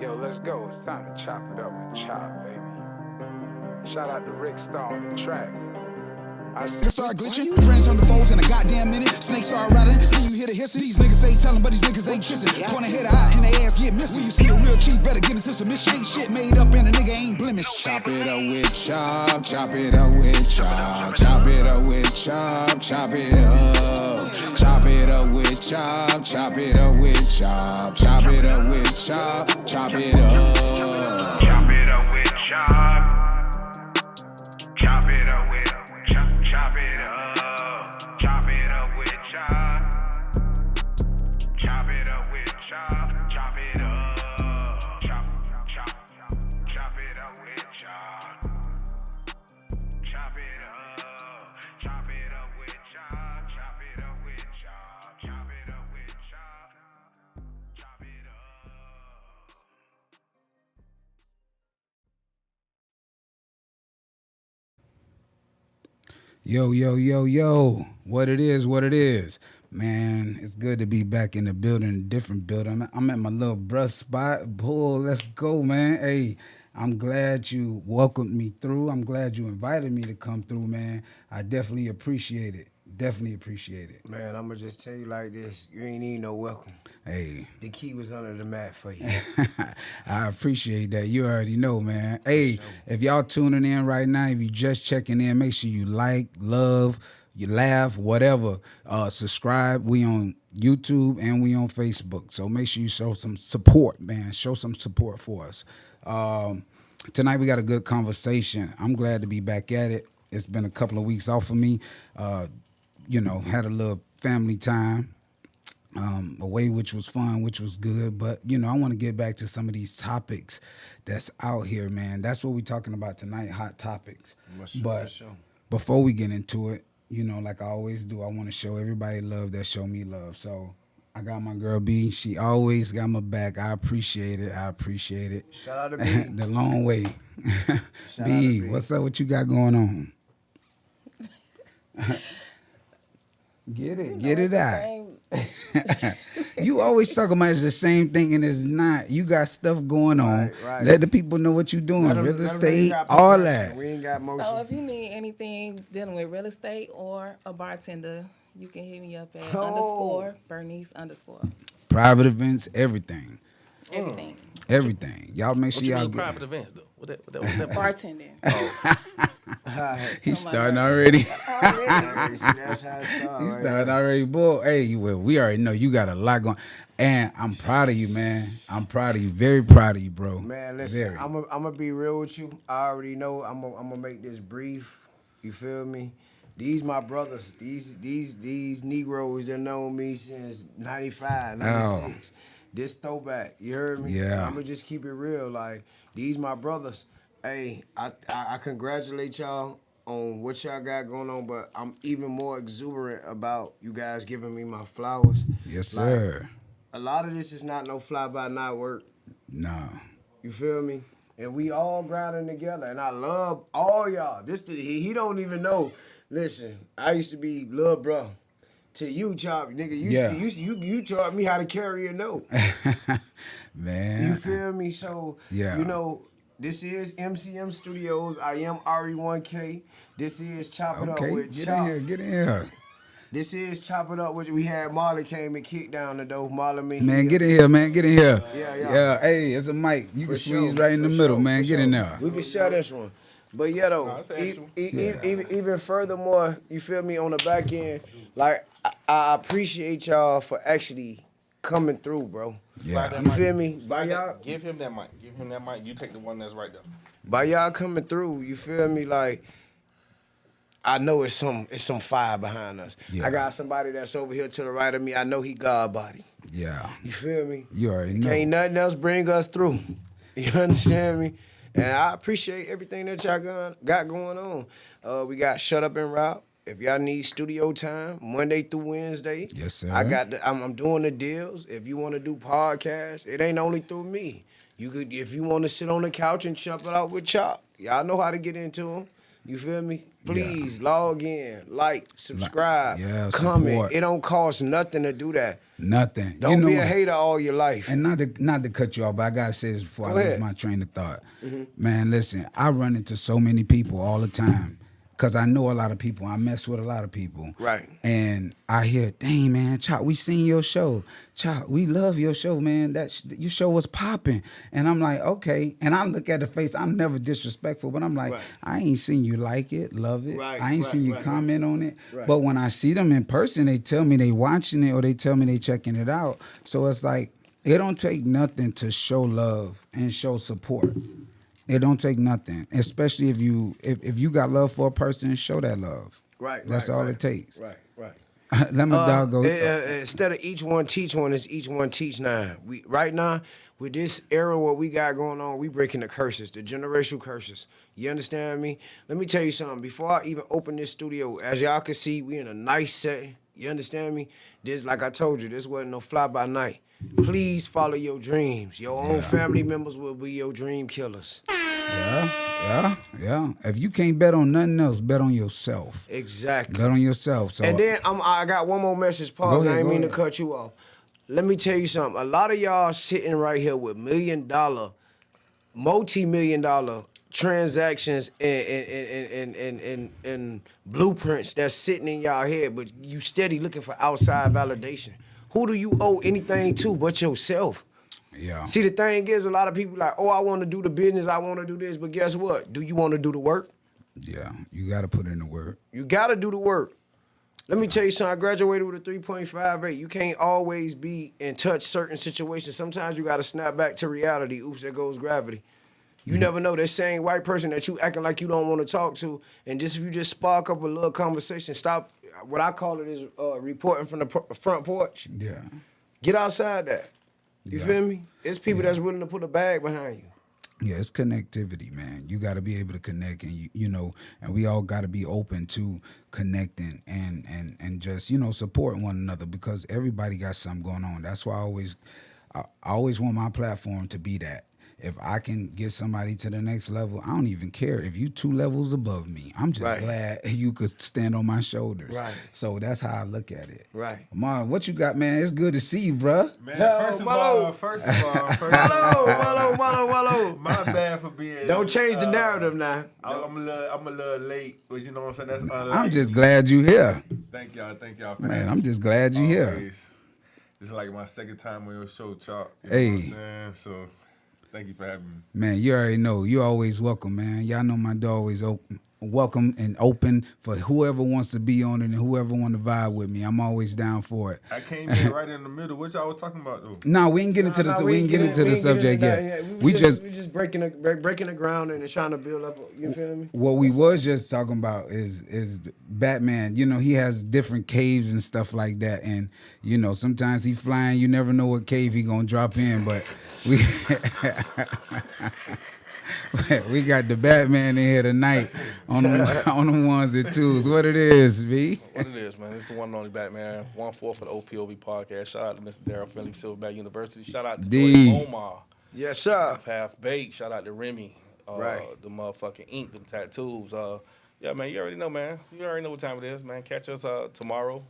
Yo, let's go. It's time to chop it up with Chop, baby. Shout out to Rick Star on the track. Niggas start glitching, friends on the foes in a goddamn minute. Snakes start rattling, see you hear the hissing. These niggas stay telling, but these niggas ain't kissing. Point a head out and they ass get missing. When you see a real chief, better get into submission. Ain't shit made up and a nigga ain't blemished. Chop it up with chop, chop it up with chop, chop it up with chop, chop it up. Chop it up with chop, chop it up with chop, chop it up with chop, chop it up. Chop it up with Chop. Chop it up with Chop. Chop it up. Chop it up with Chop. Chop it up with Chop. Chop it up. Chop it up with Chop. Chop it up. Chop it up with Chop. Chop it up with Chop. Chop it up with Chop. Chop it up. Yo, yo, yo, yo. What it is. Man, it's good to be back in the building, a different building. I'm at my little bruh spot. Bull, let's go, man. Hey, I'm glad you welcomed me through. I'm glad you invited me to come through, man. I definitely appreciate it. Man, I'm going to just tell you like this. You ain't need no welcome. Hey. The key was under the mat for you. I appreciate that. You already know, man. Hey, if y'all tuning in right now, if you just checking in, make sure you like, love, you laugh, whatever. Subscribe. We on YouTube and we on Facebook. So make sure you show some support, man. Show some support for us. Tonight we got a good conversation. I'm glad to be back at it. It's been a couple of weeks off of me. Had a little family time away, which was fun, which was good. But, I want to get back to some of these topics that's out here, man. That's what we're talking about tonight, hot topics. But before we get into it, like I always do, I want to show everybody love that show me love. So I got my girl B. She always got my back. I appreciate it. Shout out to B. The long way. B, what's up? What you got going on? Get it out. You always talk about it's the same thing and it's not. You got stuff going on. Right. Let the people know what you're doing. Real estate, all that. We ain't got motion. So if you need anything dealing with real estate or a bartender, you can hit me up at _Bernice_. Private events, everything. Everything. Y'all make sure What you y'all mean get private events though? What that Bartending. He's starting already. That's how it started. He's starting already, boy. Hey, well, we already know you got a lot going. And I'm proud of you, man. I'm proud of you. Very proud of you, bro. Man, listen, I'm gonna be real with you. I already know I'm gonna make this brief. You feel me? These my brothers. These Negroes that know me since 95, 96. This throwback, you heard me? Yeah. I'm gonna just keep it real. Like, these my brothers. Hey, I congratulate y'all on what y'all got going on, but I'm even more exuberant about you guys giving me my flowers. Yes, sir. Like, a lot of this is not no fly-by-night work. No. You feel me? And we all grinding together, and I love all y'all. He don't even know. Listen, I used to be little bro. To you, Chop, nigga, you taught me how to carry a note. Man. You feel me? So, this is MCM Studios. I am RE1K. This is Chop It Up with Chop. Get in here. This is Chop It Up with, we had Marley came and kicked down the door. Marley, man, get in here, man. Get in here. Yeah. Hey, it's a mic. You can squeeze right in the middle, man. Get in there. We can share this one. But even furthermore, you feel me, on the back end, like, I appreciate y'all for actually coming through, bro. Yeah. You feel me? By y'all, Give him that mic. You take the one that's right there. by y'all coming through, you feel me? Like, I know it's some fire behind us. Yeah. I got somebody that's over here to the right of me. I know he God body. Yeah. You feel me? You already know. Ain't nothing else bring us through. You understand me? And I appreciate everything that y'all got going on. We got Shut Up and Route. If y'all need studio time, Monday through Wednesday. Yes, sir. I'm doing the deals. If you want to do podcasts, it ain't only through me. You could, if you want to sit on the couch and chop it out with Chop. Y'all know how to get into them. You feel me? Please log in, like, subscribe, Yeah, comment. support. It don't cost nothing to do that. Nothing. Don't be a what? hater all your life. And not to cut you off, but I gotta say this before Go I ahead. lose my train of thought. Man, listen, I run into so many people all the time. Cause I know a lot of people. I mess with a lot of people. Right. And I hear, dang man, Chop, we seen your show. Chop, we love your show, man. Your show was popping. And I'm like, okay. And I look at the face. I'm never disrespectful, but I'm like, Right. I ain't seen you like it, love it. Right, I ain't right, seen you right, comment on it. Right. But when I see them in person, they tell me they watching it or they tell me they checking it out. So it's like, it don't take nothing to show love and show support. It don't take nothing, especially if you got love for a person, show that love. Right. That's all it takes. Right. Let my dog go. Instead of each one teach one, it's each one teach nine. Right now, with this era, what we got going on, we breaking the curses, the generational curses. You understand me? Let me tell you something. Before I even open this studio, as y'all can see, we in a nice setting. You understand me? This, like I told you, this wasn't no fly by night. Please follow your dreams. Your own family members will be your dream killers. Yeah. If you can't bet on nothing else, bet on yourself. Exactly. Bet on yourself. So And then I got one more message. Pause. Go ahead, I ain't go mean to ahead. cut you off. Let me tell you something. A lot of y'all sitting right here with $1 million, multi-million-dollar transactions and blueprints that's sitting in y'all head, but you steady looking for outside validation. Who do you owe anything to but yourself? yeah. See, the thing is, a lot of people like, oh, I want to do the business, I want to do this, but guess what? Do you want to do the work? Yeah. You gotta put in the work. You got to do the work. Let me tell you something. I graduated with a 3.58. You can't always be in touch certain situations. Sometimes you got to snap back to reality. Oops, there goes gravity. You never know. That same white person that you acting like you don't want to talk to, and just if you just spark up a little conversation, stop. What I call it is reporting from the front porch. Yeah. Get outside that. You Yeah. feel me? It's people that's willing to put a bag behind you. Yeah, it's connectivity, man. You got to be able to connect, and you know, and we all got to be open to connecting and just supporting one another because everybody got something going on. That's why I always want my platform to be that. If I can get somebody to the next level, I don't even care if you 2 levels above me. I'm just Right. glad you could stand on my shoulders. Right. So that's how I look at it. Right. Marlon, what you got, man? It's good to see you, bruh. Man, Hell, first of Malo. all, Wallow. my bad for being. Don't change the narrative now. I'm a little late, but you know what I'm saying. That's unlike. I'm just glad you here. Thank y'all. For Man, having I'm me. just glad you here. Always. This is like my second time on your show, Chop. You Hey. know what I'm saying? So, thank you for having me. Man, you already know. You're always welcome, man. Y'all know my door always welcome and open for whoever wants to be on it and whoever want to vibe with me. I'm always down for it. I came in right in the middle. What y'all was talking about though? No, we ain't get into the we ain't get into the subject yet. We just breaking the ground and trying to build up. You feel me? what we was just talking about is Batman. You know, he has different caves and stuff like that, and sometimes he flying. You never know what cave he gonna drop in, but we we got the Batman in here tonight on the ones and twos. What it is, V? What it is, man. It's the one and only Batman. 1-4 for the OPOV podcast. Shout out to Mr. Daryl Finley, Silverback University. Shout out to D. Joy Omar. Yes, sir. Half Baked. Shout out to Remy. Right. The motherfucking ink, them tattoos. Yeah, man, you already know, man. You already know what time it is, man. Catch us tomorrow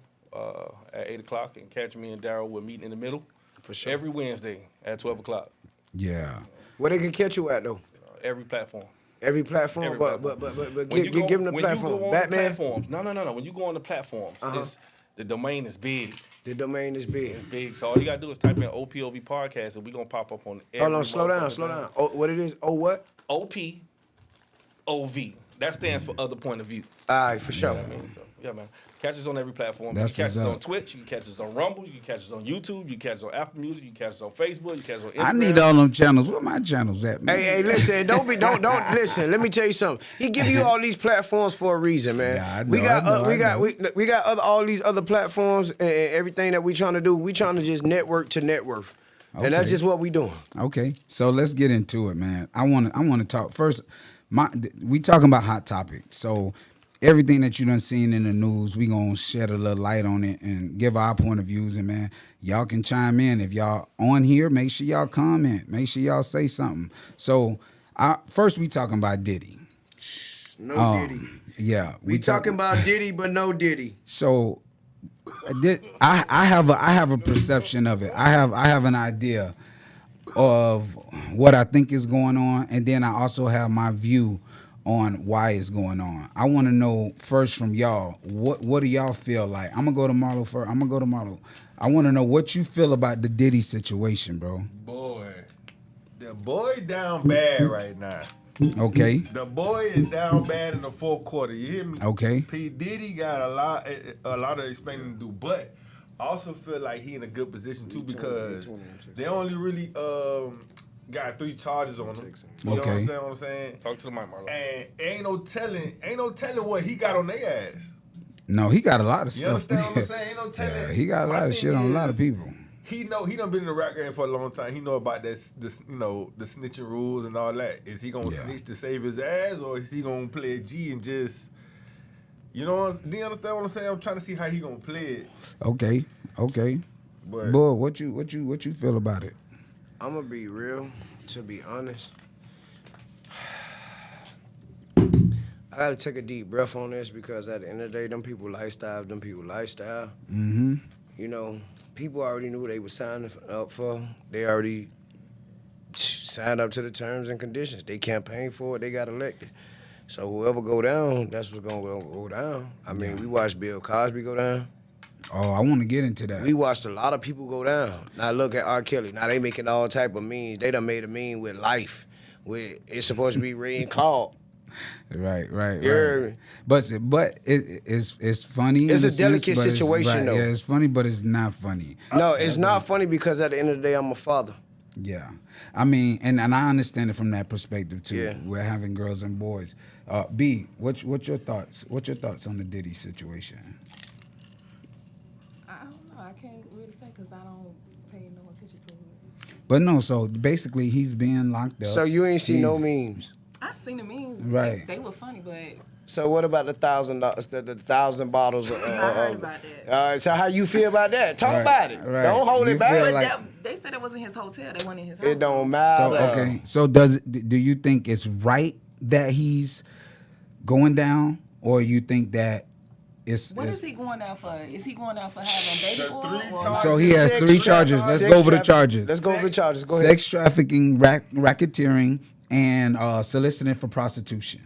at 8 o'clock and catch me and Daryl. We're meeting in the middle. For sure. Every Wednesday at 12 o'clock. Yeah. Where they can catch you at though? Every platform. Every platform, Every but platform. give them the when platform. You go on Batman. The platforms, no. When you go on the platforms, the domain is big. The domain is big. It's big. So all you gotta do is type in OPOV podcast, and we're gonna pop up on every. Hold on, slow down. motherfucking Oh, what it is? Oh, what? OPOV. That stands for other point of view. All right, for sure. You know what I mean? So, yeah, man. Catch us on every platform. That's you can catch what's us on up. Twitch. You can catch us on Rumble. You can catch us on YouTube. You can catch us on Apple Music. You can catch us on Facebook. You can catch us on Instagram. I need all them channels. Where my channels at, man? Hey, listen, don't listen. Let me tell you something. He give you all these platforms for a reason, man. Yeah, I know, we got I know. we got all these other platforms and everything that we trying to do. We trying to just network to network, and that's Okay. just what we doing. Okay, so let's get into it, man. I want to talk first. We talking about hot topics, so everything that you done seen in the news, we gonna shed a little light on it and give our point of views. And man, y'all can chime in if y'all on here. Make sure y'all comment. Make sure y'all say something. So first, we talking about Diddy. No Diddy. Yeah, We talking about Diddy, but no Diddy. So, I have a perception of it. I have an idea of what I think is going on, and then I also have my view on why it's going on. I want to know first from y'all, what do y'all feel like? I'm gonna go to Marlo first. I want to know what you feel about the Diddy situation, bro. Boy, the boy down bad right now. Okay. The boy is down bad in the fourth quarter. You hear me? Okay. P. Diddy got a lot of explaining to do, but I also feel like he in a good position too because they only really got 3 charges on him. You know Okay. what I'm saying? Talk to the mic, Marlo. And ain't no telling what he got on their ass. No, he got a lot of You stuff. understand what I'm saying? Ain't no telling. Yeah, he got a My lot of thing shit on a lot of is, people. He done been in the rap game for a long time. He know about this the snitching rules and all that. Is he gonna snitch to save his ass, or is he gonna play a G and just, do you understand what I'm saying? I'm trying to see how he gonna play it. Okay. But Boy, what you feel about it? I'm gonna be real. To be honest, I gotta take a deep breath on this because at the end of the day, them people lifestyle. Mm-hmm. You know, people already knew what they were signing up for. They already signed up to the terms and conditions. They campaigned for it. They got elected. So whoever go down, that's what's gonna go down. I mean, we watched Bill Cosby go down. Oh, I want to get into that. We watched a lot of people go down. Now look at R. Kelly. Now they making all type of memes. They done made a meme with life. With it's supposed to be Ray and Claude. Right. You heard me? But it's funny. It's in a delicate sense, but situation, though. Yeah, it's funny, but it's not funny. No, it's not funny because at the end of the day, I'm a father. Yeah, I mean, and I understand it from that perspective too. Yeah. We're having girls and boys. B, what's your thoughts? What's your thoughts on the Diddy situation? I don't know. I can't really say because I don't pay no attention to it. But no, so basically he's being locked up. So you ain't see no He's- memes. I seen the memes. Right. They were funny, but So what about the $1,000, the 1,000 bottles? I heard about that. All right, so how you feel about that? Talk Right, about it. right. Don't hold You it back. feel But like- they said it wasn't his hotel. They went in his house. It don't So matter. okay, so do you think it's right that he's going down, or you think that it's? What is he going out for? Is he going out for having baby The oil? 3 or- charges. So he has Sex 3 charges. Let's Sex go over the trafficking. charges. Let's go over the charges. Go ahead. Sex trafficking, racketeering, and soliciting for prostitution.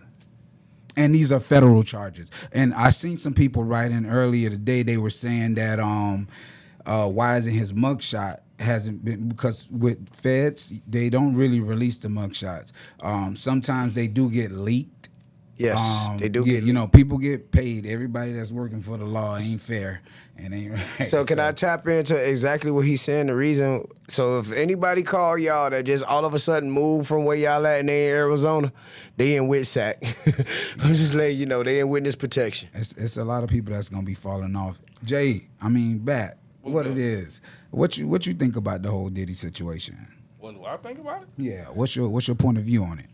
And these are federal charges. And I seen some people writing earlier today. They were saying that why isn't his mugshot hasn't been, because with feds they don't really release the mugshots. Sometimes they do get leaked. Yes, they do Yeah, get people get paid. Everybody that's working for the law ain't fair and ain't right. So can I tap into exactly what he's saying? The reason. So if anybody call y'all that just all of a sudden moved from where y'all at and they in Arizona, they in WITSAC. I'm just letting you know they in witness protection. It's a lot of people that's gonna be falling off. Jay, I mean, Bat, what it is? What you think about the whole Diddy situation? What do I think about it? Yeah, what's your point of view on it?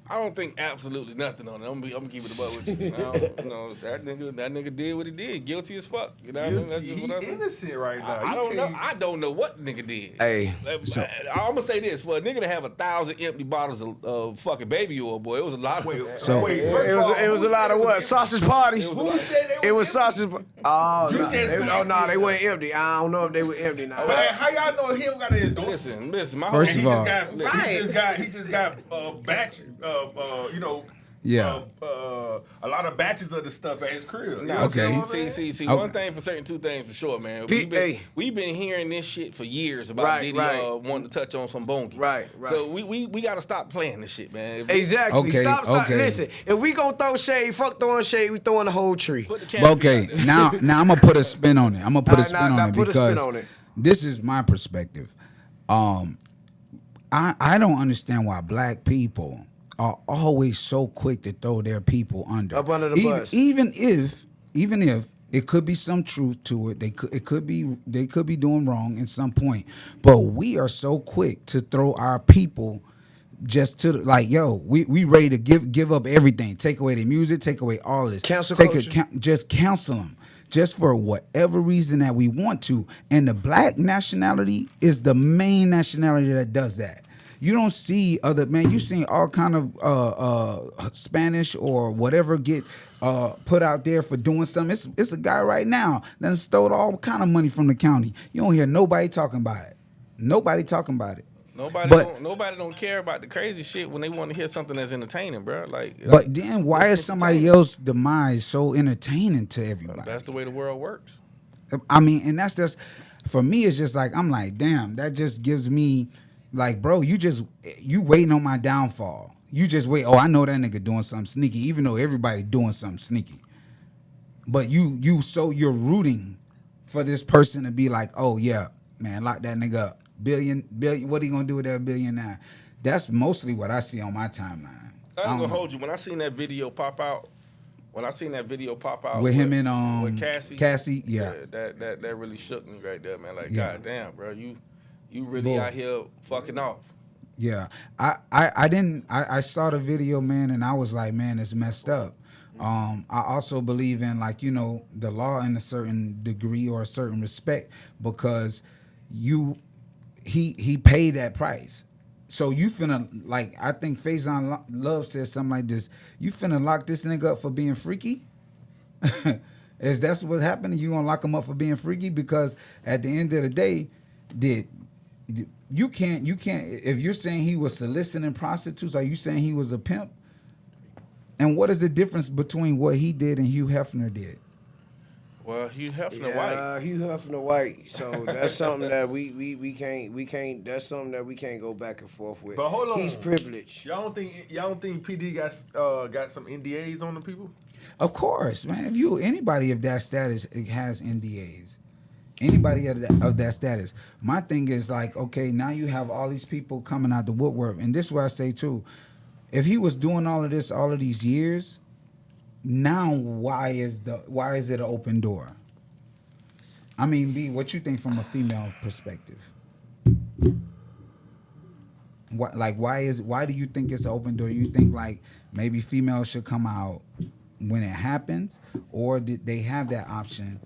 I don't think absolutely nothing on it. I'm gonna keep it a buck with you. That nigga did what he did. Guilty as fuck. You know what I mean? That's Guilty. just He what I say. innocent right now. I don't know. I don't know what nigga did. Hey, I'm gonna say this: for a nigga to have 1,000 empty bottles of fucking baby oil, boy, it was a lot. So- it was a lot of what? Sausage parties. It was a lot. It was sausage. Oh, You no, said they weren't empty. I don't know if they were empty now. Man, how y'all know he don't got to endorse? Listen. My First whole- of all- He just got batch. Yeah. A lot of batches of the stuff at his crib. You Nah, Okay. See, Okay. one thing for certain, two things for sure, man. We've been hearing this shit for years about Right, Diddy right. wanting to touch on some bonky. Right. So we got to stop playing this shit, man. Exactly. Okay, Stop. okay. Listen, if we gonna throw shade, fuck throwing shade. We throwing the whole tree. Put the canopy Okay, out there. now I'm gonna put a spin on it. I'm gonna put a Alright, spin now on it put a spin because on it. this is my perspective. I don't understand why black people are always so quick to throw their people under. Up under the bus. Even if it could be some truth to it, they could be doing wrong at some point. But we are so quick to throw our people just to we ready to give up everything, take away their music, take away all of this, Cancel culture. just counsel them. Just for whatever reason that we want to. And the black nationality is the main nationality that does that. You don't see other man. You seen all kind of Spanish or whatever get put out there for doing something. It's a guy right now that stole all kind of money from the county. You don't hear nobody talking about it. Nobody talking about it. Nobody don't care about the crazy shit when they want to hear something that's entertaining, bro. But then why is somebody else's demise so entertaining to everybody? That's the way the world works. I mean, and that's just for me. It's just like I'm like, damn. That just gives me like, bro, you waiting on my downfall. You just wait. Oh, I know that nigga doing something sneaky, even though everybody doing something sneaky. But you're rooting for this person to be like, oh yeah, man, lock that nigga up. Billion. What are you gonna do with that billion now? That's mostly what I see on my timeline. I ain't gonna hold you. When I seen that video pop out, with him and with Cassie, yeah, that really shook me right there, man. Like, yeah. goddamn, bro, you really out here fucking off. Yeah, I saw the video, man, and I was like, man, it's messed up. I also believe in the law in a certain degree or a certain respect because he paid that price. So you finna I think Faison Love said something like this. You finna lock this nigga up for being freaky? Is that's what happened? You gonna lock him up for being freaky? Because at the end of the day, you can't if you're saying he was soliciting prostitutes, are you saying he was a pimp? And what is the difference between what he did and Hugh Hefner did? Well, Hugh Hefner white. Hugh Hefner white. So that's something that we can't. That's something that we can't go back and forth with. But hold on, he's privileged. Y'all don't think PD got some NDAs on the people? Of course, man. Anybody of that status has NDAs. Anybody of that status. My thing is okay, now you have all these people coming out the woodwork, and this is what I say too. If he was doing all of this all of these years, now why is it an open door? I mean, B, what you think from a female perspective? Why do you think it's an open door? You think maybe females should come out when it happens, or did they have that option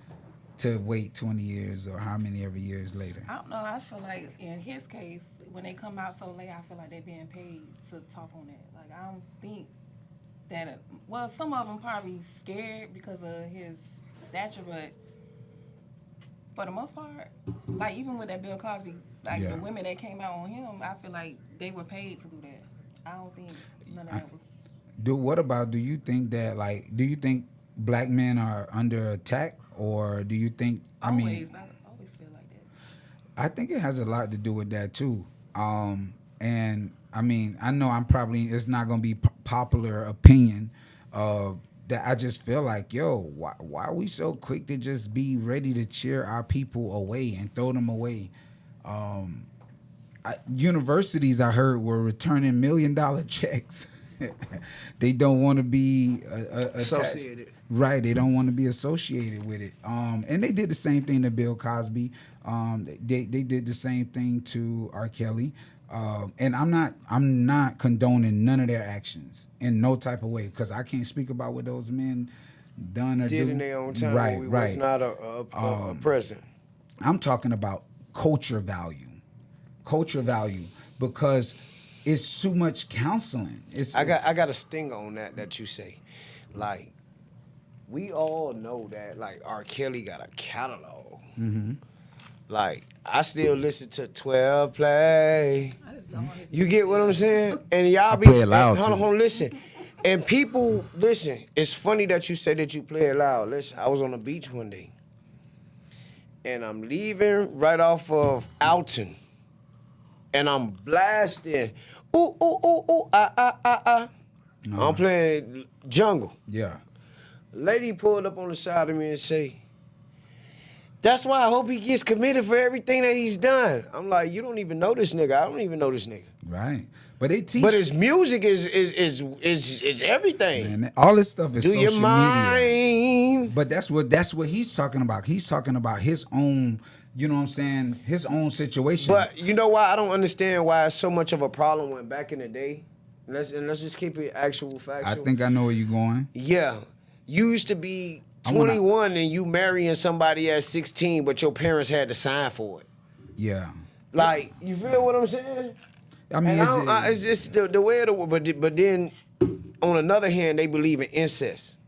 to wait 20 years or how many ever years later? I don't know. I feel like in his case, when they come out so late, I feel like they're being paid to talk on that. I don't think that. Some of them probably scared because of his stature, but for the most part, even with that Bill Cosby, the women that came out on him, I feel like they were paid to do that. I don't think none of that was. Do you think that do you think black men are under attack, or do you think I always feel like that. I think it has a lot to do with that too. And I mean, I know it's not gonna be popular opinion. That I just feel like, why are we so quick to just be ready to cheer our people away and throw them away? Universities, I heard, were returning $1 million checks. They don't want to be associated. Right, they don't want to be associated with it. And they did the same thing to Bill Cosby. They did the same thing to R. Kelly. And I'm not condoning none of their actions in no type of way, because I can't speak about what those men done or did do in their own time. Right, when we right. was not a present. I'm talking about culture value, because it's too much counseling. I got a sting on that you say, we all know that R. Kelly got a catalog. Mm-hmm. I still listen to 12 Play. You get what I'm saying? And y'all play it loud. Hold on, listen. And people, listen, it's funny that you say that you play it loud. Listen, I was on the beach one day, and I'm leaving right off of Alton, and I'm blasting, ooh, ooh, ooh, ooh, ah, ah, ah, ah. I'm playing Jungle. Yeah. Lady pulled up on the side of me and say, "That's why I hope he gets committed for everything that he's done." I'm like, you don't even know this nigga. I don't even know this nigga. Right. But they teach. But his music is everything. Man, all this stuff is Do social your mind. media. But that's what he's talking about. He's talking about his own, you know what I'm saying, his own situation. But you know why I don't understand why it's so much of a problem when back in the day. Let's just keep it actual factual. I think I know where you're going. Yeah. You used to be 21 and you marrying somebody at 16, but your parents had to sign for it. Yeah. You feel what I'm saying? I mean, And it's just the way of the but then on another hand, they believe in incest.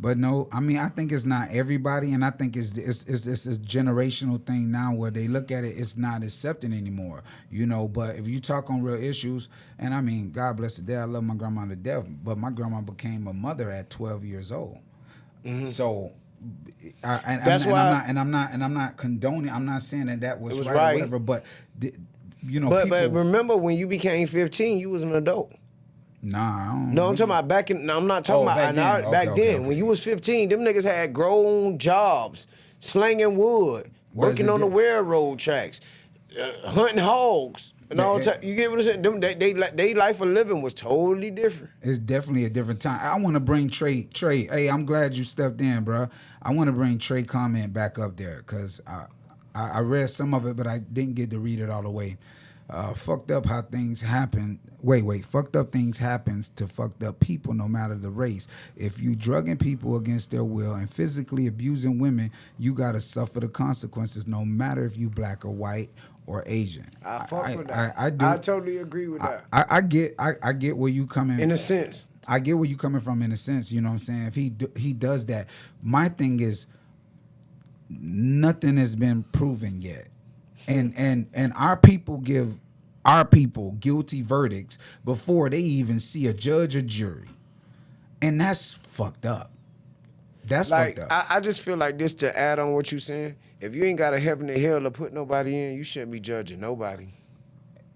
but no, I mean, I think it's not everybody, and I think it's a generational thing now where they look at it, it's not accepted anymore, you know. But if you talk on real issues, and I mean, God bless the dead, I love my grandma to death, but my grandma became a mother at 12 years old. So, That's why. I'm not condoning. I'm not saying that was, It was right, right. or whatever. But you know, But people, remember when you became 15, you was an adult. nah, I don't No, I'm talking about back in. No, I'm not talking Oh, about back then. back Okay, then. okay. When you was 15, them niggas had grown jobs, slinging wood, What is working it on the di- railroad tracks, hunting hogs, and all Yeah, that. You get what I'm saying? Them, they life of living was totally different. It's definitely a different time. I want to bring Trey. Hey, I'm glad you stepped in, bro. I want to bring Trey comment back up there because I read some of it, but I didn't get to read it all the way. Fucked up how things happen. Wait. Fucked up things happens to fucked up people, no matter the race. If you drugging people against their will and physically abusing women, you gotta suffer the consequences, no matter if you black or white or Asian. I fuck with that. I do. I totally agree with that. I get where you coming. In a sense. I get where you coming from in a sense. You know what I'm saying? If he does that, my thing is nothing has been proven yet, and our people give our people guilty verdicts before they even see a judge or jury, and that's fucked up. That's Like fucked up. I just feel like this to add on what you saying. If you ain't got a heaven and hell to put nobody in, you shouldn't be judging nobody.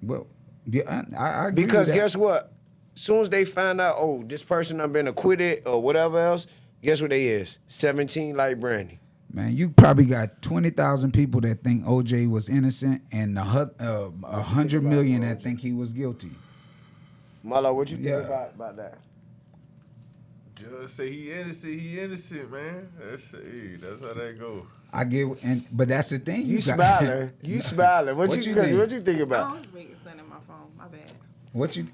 Well, yeah, I agree Because with that. guess what? Soon as they find out, oh, this person done been acquitted or whatever else, guess what they is? 17 like Brandy. Man, you probably got 20,000 people that think OJ was innocent, and 100 million that think he was guilty. Marlo, what you think Yeah. about that? Just say he innocent, man. That's how that go. I get, but that's the thing. You got- smiling. You smiling. What, What you you think? What you think I about? was reading something in my phone. My bad. What you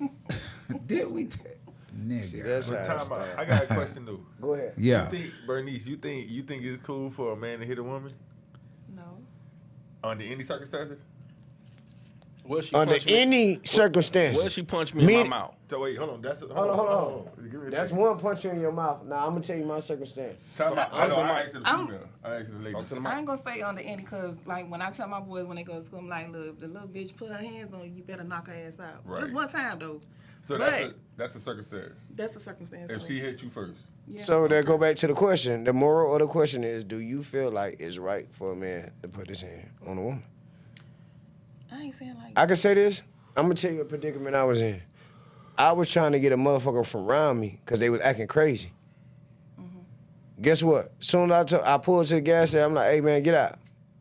did we? Nigga. That's But how it time out. started. I got a question though. Go ahead. Yeah. You think, Bernice, you think it's cool for a man to hit a woman No. under any circumstances? Well, she Under punched me. any circumstance. Well, she punched me in my Me- mouth. So wait, hold on. Hold on. Give me a That's second. one punch in your mouth. Now I'm gonna tell you my circumstance. Time out. Talk to I the asked the female. I asked the lady. Talk to the I mic. ain't gonna say under any, cause like when I tell my boys when they go to school, I'm like, look, if the little bitch put her hands on you, you better knock her ass out. Right. Just one time though. So But that's a circumstance. that's a circumstance. If for she me. hit you first. Yeah. So that go back to the question. The moral of the question is: do you feel like it's right for a man to put his hand on a woman? I ain't saying like I can say this. I'm gonna tell you a predicament I was in. I was trying to get a motherfucker from around me because they was acting crazy. Guess what? Soon as I pulled to the gas station, I'm like, hey man, get out.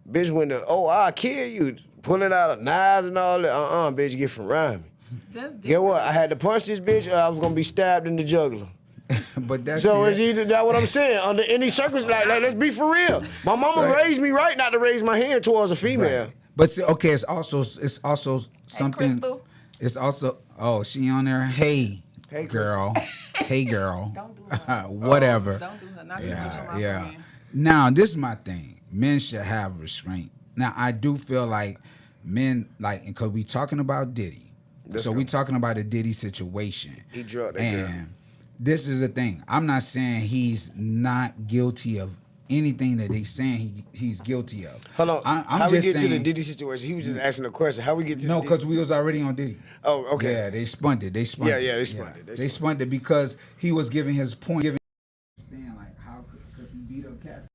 Bitch went to, oh, I'll kill you. Pulling out knives and all that. Bitch, get from around me. that's different. Get what? I had to punch this bitch or I was gonna be stabbed in the jugular. But that's So it. it's either that what I'm saying. Under any circumstance, like let's be for real. My mama Right. raised me right not to raise my hand towards a female. Right. But see, okay, it's also something. Crystal. It's also she on there. Hey, Hey, girl. Hey, girl. Don't do her. Whatever. Don't do her. Not too much on my Yeah. friend. Now, this is my thing. Men should have restraint. Now, I do feel like men, like, because we talking about Diddy. Let's So go. we talking about a Diddy situation. He drugged that And girl. this is the thing. I'm not saying he's not guilty of anything that they saying he's guilty of. Hold on. I'm How we just get to the saying- Diddy situation? He was just asking a question. How we get to No, the because we was already on Diddy. Oh, okay. Yeah, they spun it. They spun Yeah, it. yeah, they spun it. They spun it because he was giving his point. Understand, like, how, because he beat up Cassie.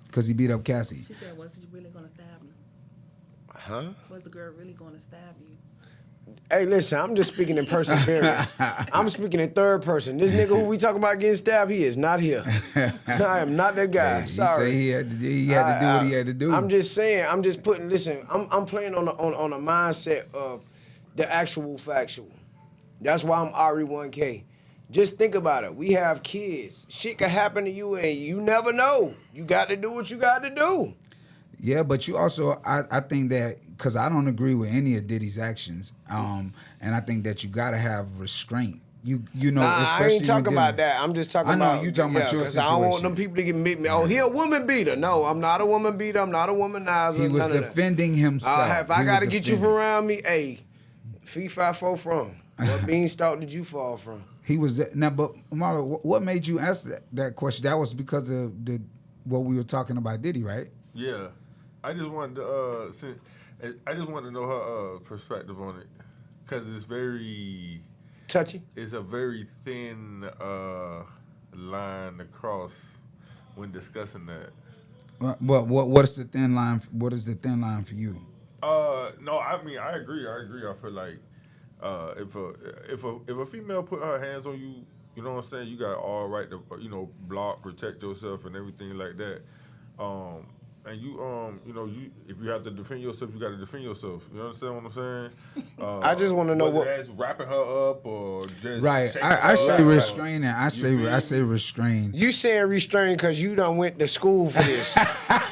Because he beat up Cassie. She said, was he really gonna stab you? Huh? Was the girl really gonna stab you? Hey, listen, I'm just speaking in perseverance. I'm speaking in third person. This nigga who we talking about getting stabbed, he is not here. I am not that guy. He Sorry. said he had to do what he had to do. I'm just saying. I'm just putting. Listen, I'm playing on a mindset of the actual factual. That's why I'm RE1K. Just think about it. We have kids. Shit could happen to you, and you never know. You got to do what you got to do. Yeah, but you also, I think that, because I don't agree with any of Diddy's actions, and I think that you got to have restraint you know, Nah, I especially ain't talking when about dealing- that. I'm just talking I know, about you talking about your because I don't want them situation. people to get me. Oh, he a woman beater. No, I'm not a woman beater. I'm not a womanizer. He was none of that. defending himself. If I He got to was get you from defending. around me, hey, fee, fi, fo from. What beanstalk did you fall from? He was now, but Marlo, what made you ask that question? That was because of what we were talking about, Diddy, right? Yeah, I just wanted to I just wanted to know her perspective on it because it's very Touchy. it's a very thin line to cross when discussing that. But what is the thin line? What is the thin line for you? No, I mean I agree. I feel like if a female put her hands on you, you know what I'm saying, you got all right to block, protect yourself, and everything like that. And you if you have to defend yourself, you got to defend yourself. You understand what I'm saying? I just want to know whether that's wrapping her up or just Right. shaking I her say up. restraining. I feel say restrain. You saying restrain because you done went to school for this.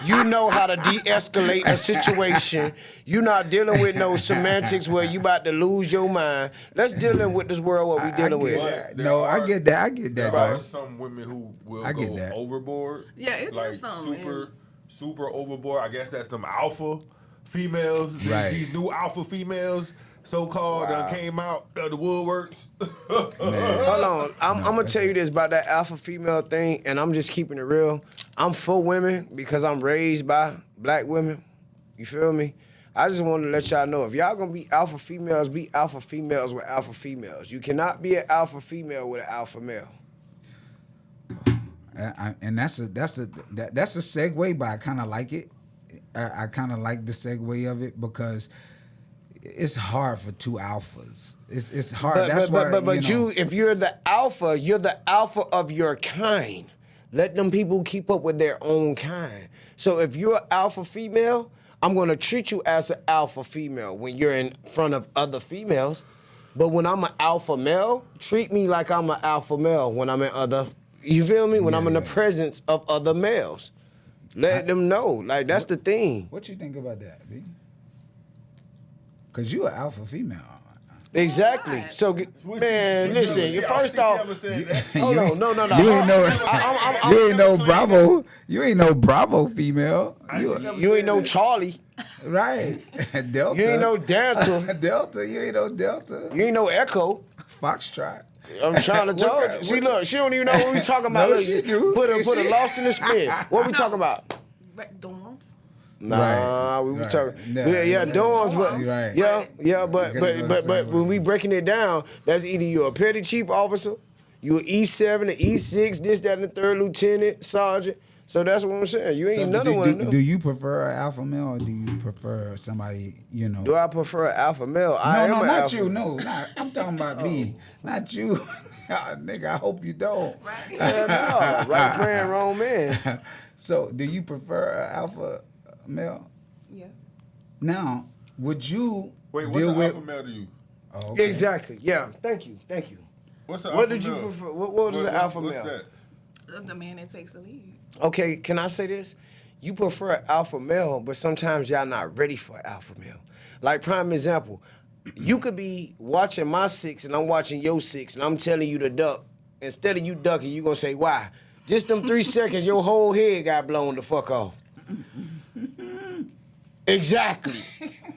You know how to de-escalate a situation. You not dealing with no semantics where you about to lose your mind. Let's dealing with this world what we dealing with. But there No, I are- get that. I get that, There are though. some women who will I get go that. overboard. Yeah, it like is some, super overboard. I guess that's them alpha females. Right. These new alpha females, so-called, came out of the woodworks. Hold on. I'm going to tell you this about that alpha female thing, and I'm just keeping it real. I'm for women because I'm raised by black women. You feel me? I just want to let y'all know, if y'all going to be alpha females with alpha females. You cannot be an alpha female with an alpha male. And that's a segue, but I kind of like it. I kind of like the segue of it because it's hard for two alphas. It's hard. If you're the alpha of your kind. Let them people keep up with their own kind. So if you're an alpha female, I'm gonna treat you as an alpha female when you're in front of other females. But when I'm an alpha male, treat me like I'm an alpha male when I'm in other. You feel me? When I'm in the presence of other males. Let them know. Like, that's the thing. What you think about that, B? Because you an alpha female. Exactly. So, man, listen. First off, hold on. No. You ain't you ain't no Bravo. You ain't no Bravo female. You ain't no Charlie. Right. Delta. You ain't no Delta. Delta. You ain't no Delta. You ain't no Echo. Foxtrot. I'm trying to tell you. See, look, she don't even know what we talking about. No, Look, she do. Put her lost in the spin. What we talking about? Dorms. Nah, we were Right. talking. Nah, Yeah, dorms, but Right. but when we breaking it down, that's either you're a petty chief officer, you an E7, an E6, this, that, and the third lieutenant, sergeant. So that's what I'm saying. You ain't none of one of them. Do you prefer an alpha male or do you prefer somebody, Do I prefer an alpha male? No, not you. No, I'm talking about me. Not you. Nigga, I hope you don't. Yeah, no, right playing wrong man. So, do you prefer an alpha male? Yeah. Now, would you Wait, what's deal an with? alpha male to you? Oh, okay. Exactly. Yeah. Thank you. What's an What alpha did you male? prefer? What is an alpha what's male? that? The man that takes the lead. Okay, can I say this? You prefer an alpha male, but sometimes y'all not ready for an alpha male. Like, prime example, you could be watching my 6 and I'm watching your 6 and I'm telling you to duck. Instead of you ducking, you gonna say, why? Just them 3 seconds, your whole head got blown the fuck off. Exactly.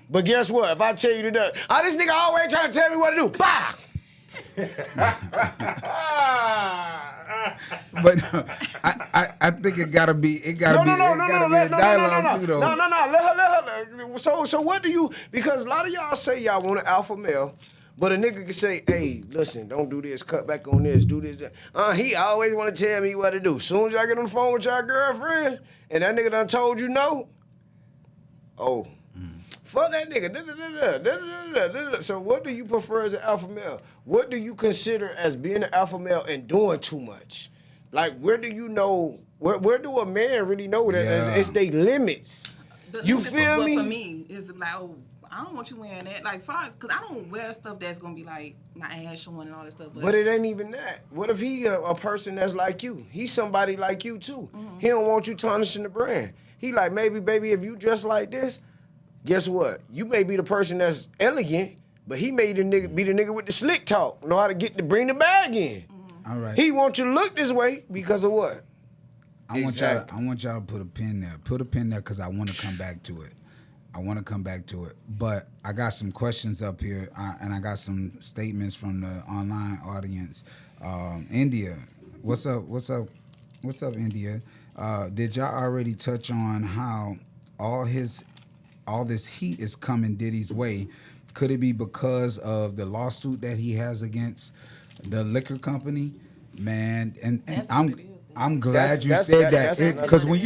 But guess what? If I tell you to duck, this nigga always trying to tell me what to do. Bah! But I think it gotta be. It gotta be. No. It gotta be a dialogue too, though. No. Let her. So what do you? Because a lot of y'all say y'all want an alpha male, but a nigga can say, "Hey, listen, don't do this. Cut back on this. Do this." That. He always want to tell me what to do. Soon as y'all get on the phone with y'all girlfriend, and that nigga done told you no. Oh. Fuck that nigga. So what do you prefer as an alpha male? What do you consider as being an alpha male and doing too much? Like, where do you know, where do a man really know that it's their limits? You feel me? For me, it's like, I don't want you wearing that. Like, because I don't wear stuff that's going to be like my ass showing and all that stuff. But it ain't even that. What if he a person that's like you? He's somebody like you too. Mm-hmm. He don't want you tarnishing the brand. He like, maybe, baby, if you dress like this, guess what? You may be the person that's elegant, But he made the nigga be the nigga with the slick talk, know how to bring the bag in. All right. He want you to look this way because of what? I Exactly. want y'all to put a pin there. Put a pin there because I want to come back to it. But I got some questions up here, and I got some statements from the online audience. India, what's up? What's up, India? Did y'all already touch on how all this heat is coming Diddy's way? Could it be because of the lawsuit that he has against the liquor company? Man, and That's I'm what it is. I'm glad That's- you that's- said that's that another because thing. when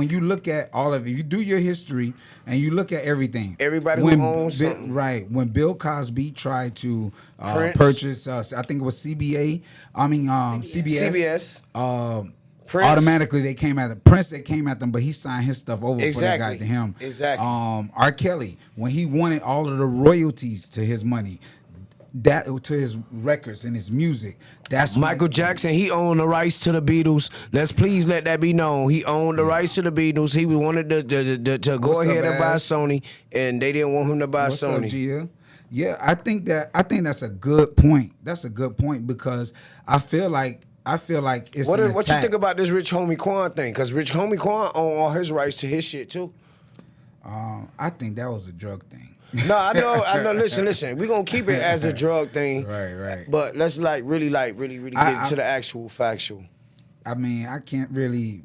you look at all of it, you do your history and you look at everything. Everybody who when owns something. right? When Bill Cosby tried to Prince. purchase, I think it was CBS. CBS. Prince. Automatically they came at Prince. They came at them, but he signed his stuff over before they got Exactly. to him. Exactly. R. Kelly, when he wanted all of the royalties to his money, that to his records and his music. That's Michael Jackson, he owned the rights to the Beatles. Let's please let that be known. He owned the rights to the Beatles. He wanted to go What's up, ahead and buy Ash? Sony, and they didn't want him to buy What's up, Sony. Gia? Yeah, I think that's a good point. That's a good point because I feel like it's What an you attack. think about this Rich Homie Quan thing? Because Rich Homie Quan owned all his rights to his shit too. I think that was a drug thing. No, I know. Listen. We're gonna keep it as a drug thing. Right. But let's really get into the actual factual. I mean, I can't really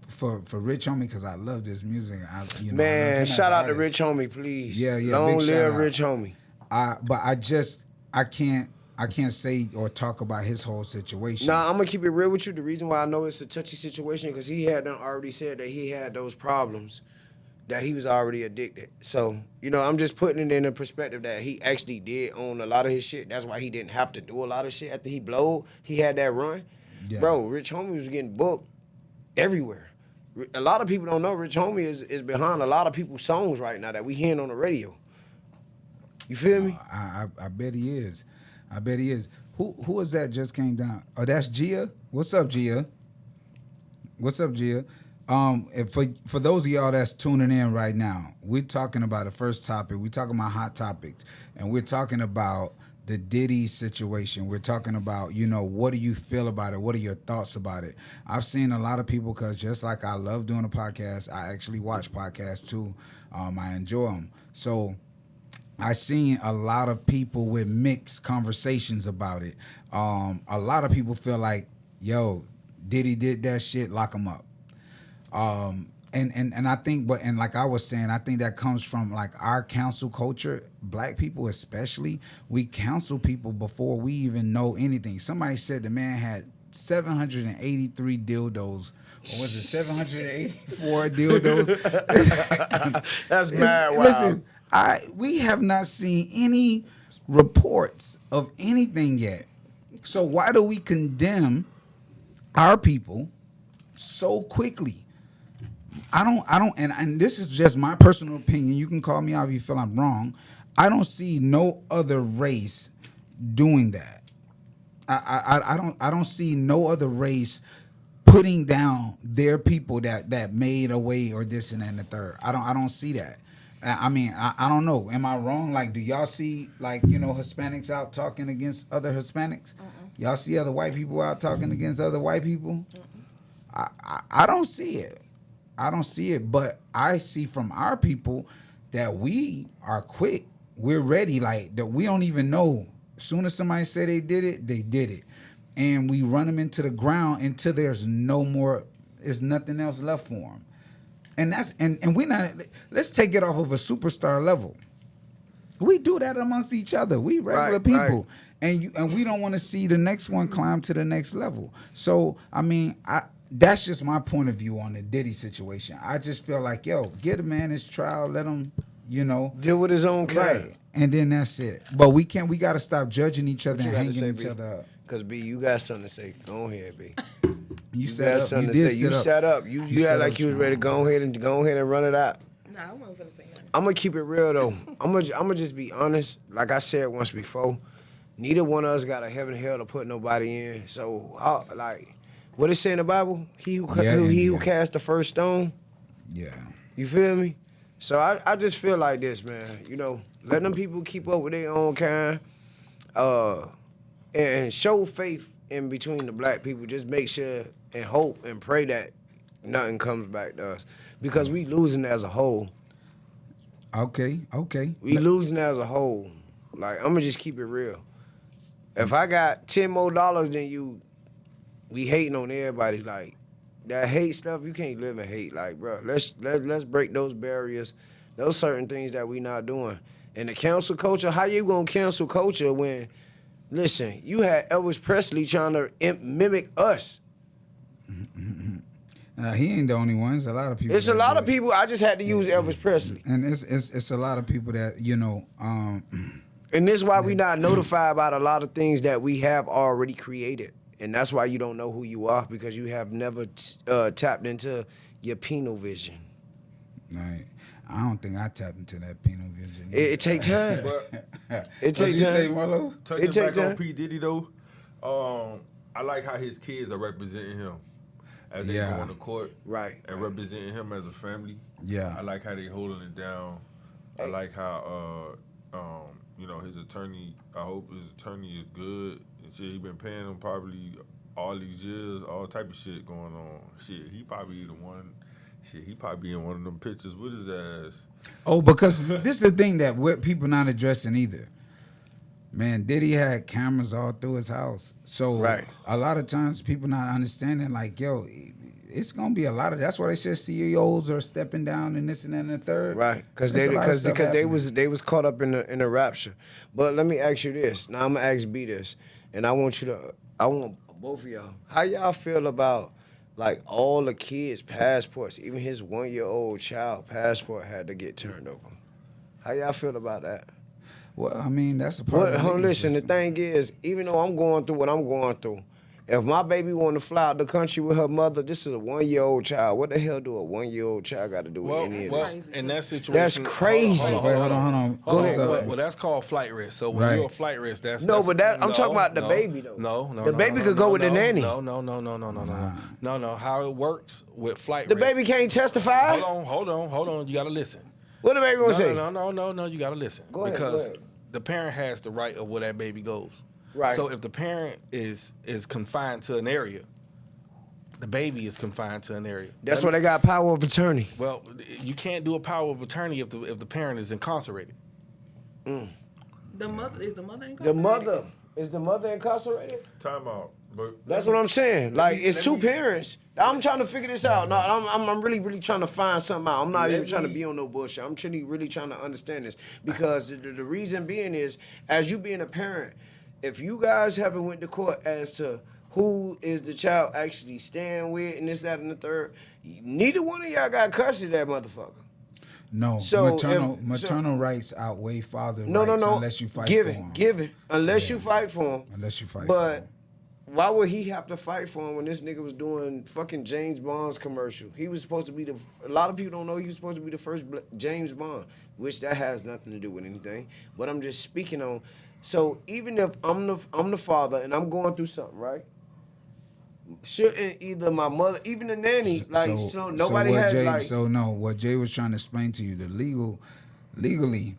for Rich Homie because I love this music. I love him Man, as shout an out to artist. Rich Homie, please. Yeah, Long big shout live out. Rich Homie. But I can't say or talk about his whole situation. Nah, I'm gonna keep it real with you. The reason why I know it's a touchy situation because he had done already said that he had those problems, that he was already addicted. So, I'm just putting it in a perspective that he actually did own a lot of his shit. That's why he didn't have to do a lot of shit after he blowed. He had that run. Yeah. Bro, Rich Homie was getting booked everywhere. A lot of people don't know Rich Homie is behind a lot of people's songs right now that we hearing on the radio. You feel me? I bet he is. Who is that just came down? Oh, that's Gia. What's up, Gia? And for those of y'all that's tuning in right now, we're talking about the first topic. We're talking about hot topics, and we're talking about the Diddy situation. We're talking about, what do you feel about it? What are your thoughts about it? I've seen a lot of people, because just like I love doing a podcast, I actually watch podcasts too. I enjoy them. So I seen a lot of people with mixed conversations about it. A lot of people feel like, yo, Diddy did that shit, lock him up. And I think, and like I was saying, I think that comes from like our counsel culture. Black people especially, we counsel people before we even know anything. Somebody said the man had 783 dildos. Or was it 784 dildos? That's mad wild. Listen, we have not seen any reports of anything yet. So why do we condemn our people so quickly? I don't, and this is just my personal opinion. You can call me out if you feel I'm wrong. I don't see no other race doing that. I don't see no other race putting down their people that made a way or this and that and the third. I don't see that. I mean, I don't know. Am I wrong? Like, do y'all see, like, Hispanics out talking against other Hispanics? Y'all see other white people out talking against other white people? I don't see it. I don't see it. But I see from our people that we are quick. We're ready. Like, that we don't even know. As soon as somebody say they did it, they did it. And we run them into the ground until there's nothing else left for them. And that's and we not. Let's take it off of a superstar level. We do that amongst each other. We regular Right, people, and we don't want to see the next one climb to the next level. So I mean, that's just my point of view on the Diddy situation. I just feel like, yo, get a man his trial, let him, Deal with his own kind. right, and then that's it. But we got to stop judging each other What you and got to hanging say, each B? other up. Because, B, you got something to say. Go ahead, B. You You set got up. something You to did say. You set up. set up. You set had like up you was ready to go ahead and run it out. Nah, I wasn't finna say nothing. I'm going to keep it real, though. I'm gonna just be honest. Like I said once before, neither one of us got a heaven and hell to put nobody in. So, what it say in the Bible? He who Yeah. cast the first stone. Yeah. You feel me? So I just feel like this, man. You know, let them people keep up with their own kind, and show faith in between the black people. Just make sure and hope and pray that nothing comes back to us, because we losing as a whole. Okay. We losing as a whole. Like, I'm gonna just keep it real. If I got $10 more than you, we hating on everybody. Like, that hate stuff, you can't live in hate. Like, bro, let's break those barriers, those certain things that we not doing. And the cancel culture, how you gonna cancel culture when, listen, you had Elvis Presley trying to mimic us. He ain't the only one. It's a lot of people. It's a lot of people. I just had to use Elvis Presley. And it's a lot of people that, you know. And this is why we not notified about a lot of things that we have already created. And that's why you don't know who you are, because you have never tapped into your penal vision. Right. I don't think I tapped into that penal vision. It take time. It take Say, time. Marlo? Touching It take back on time. P. Diddy though, I like how his kids are representing him as they go on the court, Right. and representing him as a family. Yeah. I like how they holding it down. I like how you know, his attorney. I hope his attorney is good. And shit, he been paying him probably all these years, all type of shit going on. Shit, he probably the one. Shit, he probably in one of them pictures with his ass. Oh, because this is the thing that what people not addressing either. Man, Diddy had cameras all through his house. So Right. a lot of times people not understanding, like, yo, it's gonna be a lot of. That's why they said CEOs are stepping down and this and that and the third. Right, because There's a lot of stuff they happening. was caught up in the rapture. But let me ask you this. Now I'm gonna ask B this, and I want both of y'all. How y'all feel about, like, all the kids' passports? Even his 1-year-old child passport had to get turned over. How y'all feel about that? Well, I mean, that's a part But of the legal listen, the system. thing is, even though I'm going through what I'm going through, if my baby want to fly out the country with her mother, this is a 1-year-old child. What the hell do a 1-year-old child got to do with Well, any of well, this? in that situation, That's crazy. Wait, hold on. Go ahead. Well, that's called flight risk. So when Right. you're a flight risk, that's No, but I'm no, talking about the no, baby, though. No, The baby could go with the nanny. No. How it works with flight The risk? baby can't testify. Hold on. You gotta listen. What the baby gonna say? No. You gotta listen Go ahead, because go ahead. the parent has the right of where that baby goes. Right. So if the parent is confined to an area, the baby is confined to an area. That's why they got power of attorney. Well, you can't do a power of attorney if the parent is incarcerated. The mother is the mother The incarcerated? mother is the mother incarcerated? Time out. But That's what I'm saying. Like, it's let two me- parents. I'm trying to figure this out. No, I'm really trying to find something out. I'm not Let even trying to me- be on no bullshit. I'm really trying to understand this, because the reason being is, as you being a parent, if you guys haven't went to court as to who is the child actually staying with and this, that, and the third, neither one of y'all got custody of that motherfucker. No, So, maternal rights outweigh father No, rights no. unless you fight give for it, them. give it. Unless Yeah. you fight for him. Unless you fight for But 'em. why would he have to fight for him when this nigga was doing fucking James Bond's commercial? He was supposed to be a lot of people don't know he was supposed to be the first James Bond, which that has nothing to do with anything. But I'm just speaking on. So even if I'm the father and I'm going through something, right? Shouldn't either my mother, even the nanny, like, so nobody what has Jay, like. So no, what Jay was trying to explain to you, legally,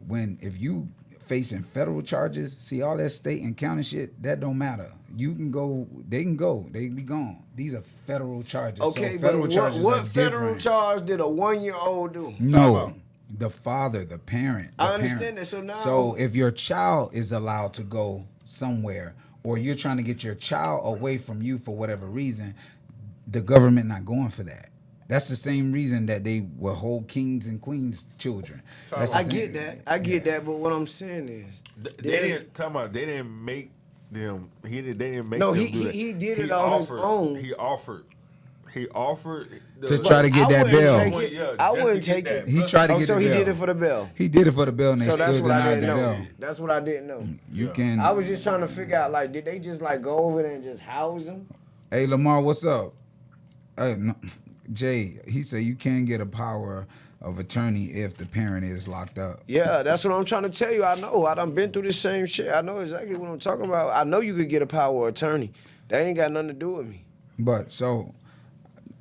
if you facing federal charges, see all that state and county shit, that don't matter. You can go, they can go, they be gone. These are federal charges. Okay, so but federal charges what are federal different. charge did a 1-year-old do? No, the father, the parent. I the understand parent. that, so now- So if your child is allowed to go somewhere, or you're trying to get your child away from you for whatever reason, the government not going for that. That's the same reason that they will hold kings and queens children. That's the I same- get that. I get that, but what I'm saying is, they didn't. Talking about they didn't make them. They didn't make. No, them he- do that. he did it on his own. He offered. To try to get I that wouldn't bill. take it. Yeah, I just wouldn't to get take that. it. He tried to Oh, get so the he bill. did it for the bill. He did it for the bill, and they So still that's what I denied didn't the know. bill. That's what I didn't know. You can. I was just trying to figure out, like, did they just like go over there and just house him? Hey Lamar, what's up? Hey, no, Jay, he said you can get a power of attorney if the parent is locked up. Yeah, that's what I'm trying to tell you. I know. I done been through the same shit. I know exactly what I'm talking about. I know you could get a power of attorney. That ain't got nothing to do with me. But so,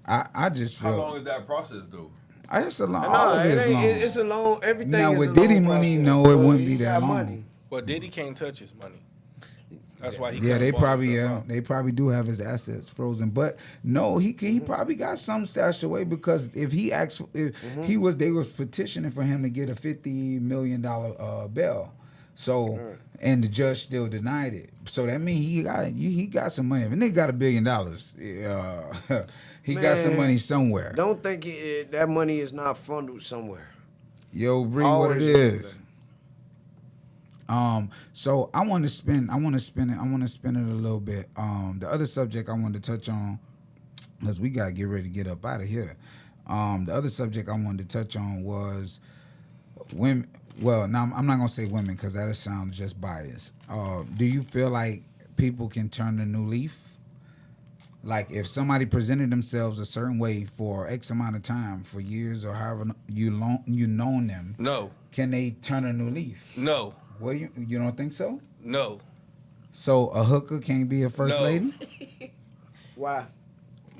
I just How feel long is that process though? It's a long. No, All of it it's ain't. long. It's a long. Everything. Now, is with a Diddy long money, process, no, it but wouldn't he be that got long. money. Well, Diddy can't touch his money. That's why he. Yeah, couldn't they ball probably himself out. they probably do have his assets frozen, but no, he probably got some stashed away because if he asked, if he was, they was petitioning for him to get a $50 million bail, so and the judge still denied it. So that means he got some money. If a nigga got $1 billion, he got some Man, money somewhere. Don't think that money is not funneled somewhere. Yo, Bree, what it Always remember is. So I want to spin it a little bit. The other subject I wanted to touch on, because we gotta get ready to get up out of here. The other subject I wanted to touch on was women. Well, now I'm not gonna say women because that sounds just biased. Do you feel like people can turn a new leaf? Like if somebody presented themselves a certain way for X amount of time, for years or however you known them, No, can they turn a new leaf? no, Well, you don't think so? no, So a hooker can't be a first No. lady? Why?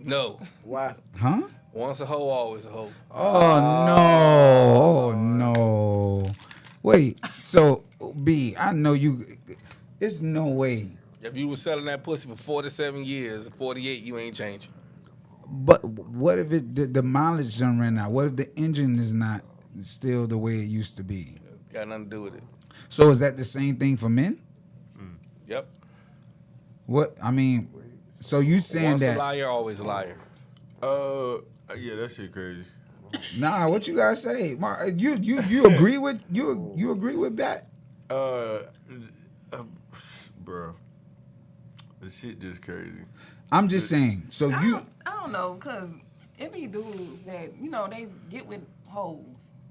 no. Why? Huh? Once a hoe, always a hoe. Oh no! Oh no! Wait. So B, I know you. It's no way. If you was selling that pussy for 47 years, 48, you ain't changing. But what if the mileage done ran out? What if the engine is not still the way it used to be? Got nothing to do with it. So is that the same thing for men? Yep. What I mean, so you saying Once that? a liar, always a liar. Yeah, that shit crazy. Nah, what you guys say? You agree with you agree with that? Bro, the shit just crazy. I'm just saying. So I don't know, cause it be dudes that they get with hoes.